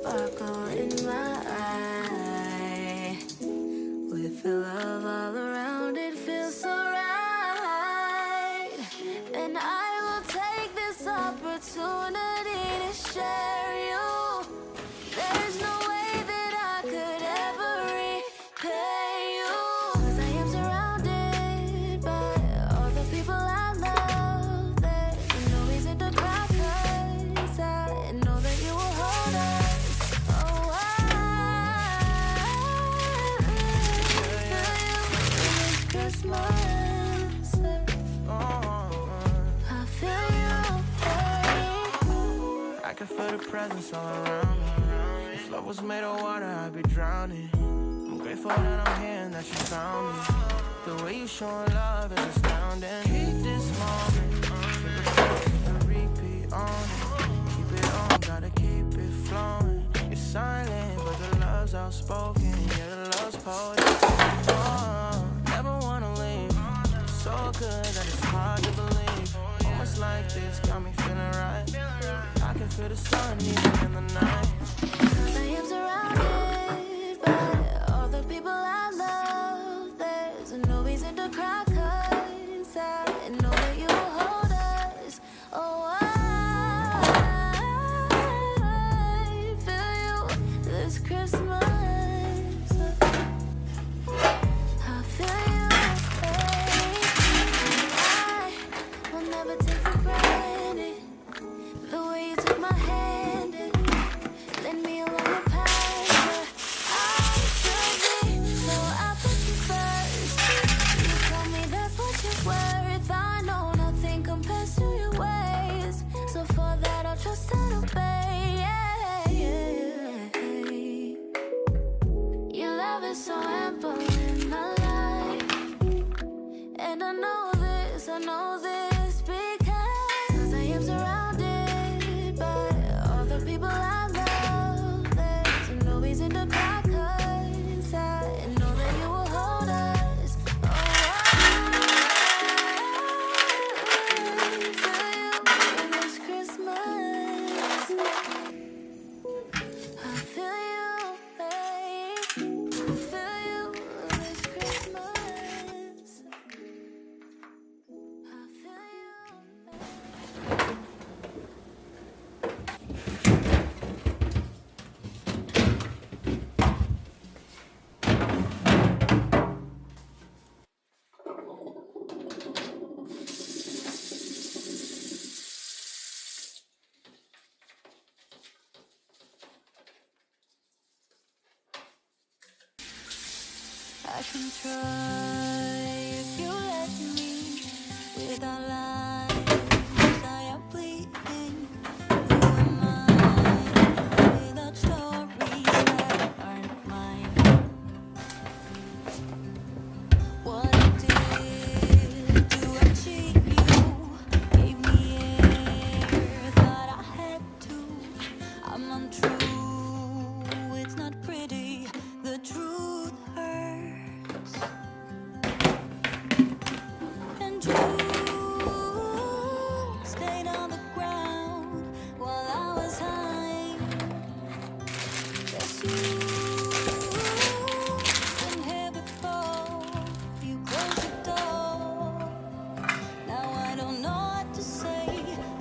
sparkle in my eye. With the love all around, it feels so right. And I will take this opportunity to share you. There's no way that I could ever repay you. 'Cause I am surrounded by all the people I love. There's no reason to cry, 'cause I know that you will hold us. Oh, Christmas, I feel you. I can feel the presence all around me. If love was made of water, I'd be drowning. I'm grateful that I'm here and that you found me. The way you showing love is astounding. Keep this moment, keep it close and repeat on it. Keep it on, gotta keep it flowing. It's silent, but the love's outspoken. Yeah, the love's potent. Oh, never wanna leave. So good that it's hard to believe. Moments like this got me feeling right. I can feel the sun even in the night. 'Cause I am surrounded by all the people I love. There's no reason to cry, 'cause I know that you will hold us. Oh, I feel you this Christmas. I feel you, babe. I will never take for granted the way you took my hand and led me along the path where I should be. So I put you first. You told me that's what you're worth. I know nothing compares to your ways. So for that I'll trust and obey. Your love is so ample in my life. And I know this because I am surrounded by all the people I love. There's no reason to cry, 'cause I know that you will hold us. Oh, I feel you this Christmas. I feel you, babe. I feel you this Christmas. I feel you, babe. I can try if you let me. Without lies, I am bleeding. Who am I without stories that aren't mine? What I did to achieve you gave me air, thought I had to. I'm untrue, it's not pretty. The truth hurts. And you stayed on the ground while I was high. Guess you've been here before. You closed the door. Now I don't know what to say.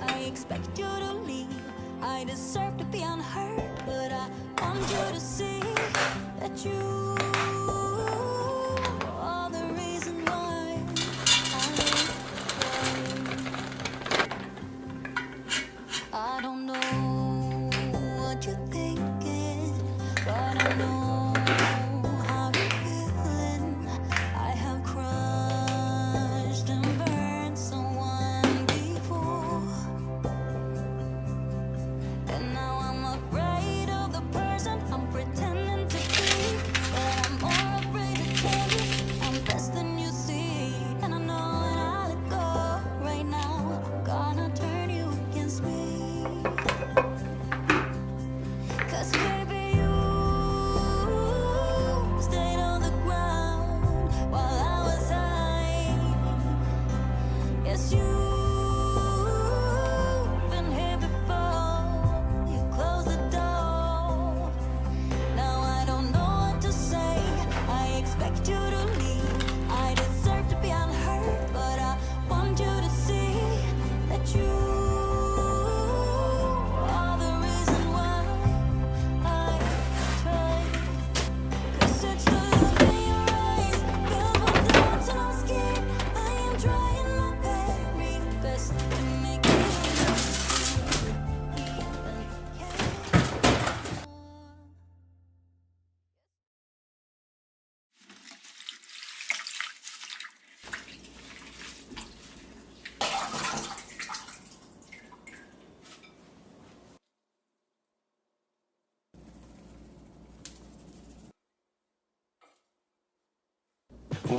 I expect you to leave. I deserve to be unhurt, but I want you to see that you are the reason why I cry. I don't know what you're thinking, but I know how you're feeling. I have crushed and burned someone before, and now I'm afraid of the person I'm pretending to be. But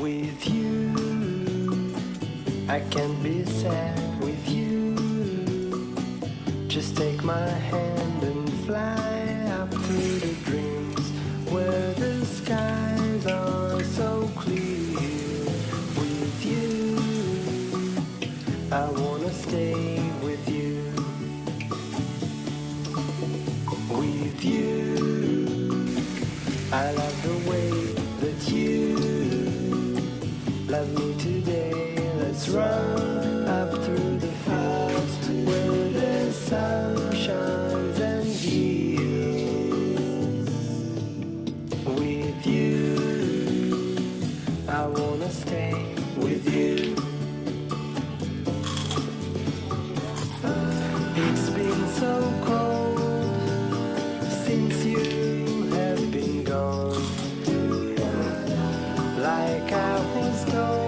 With you, I can't be sad with you. Just take my hand and fly up through the dreams where the skies are so clear. With you, I wanna stay with you. With you, I love the way that you love me today. Let's run up through the fields where the sun shines and heals. With you, I wanna stay with you. It's been so cold since you have been gone. Like I was told,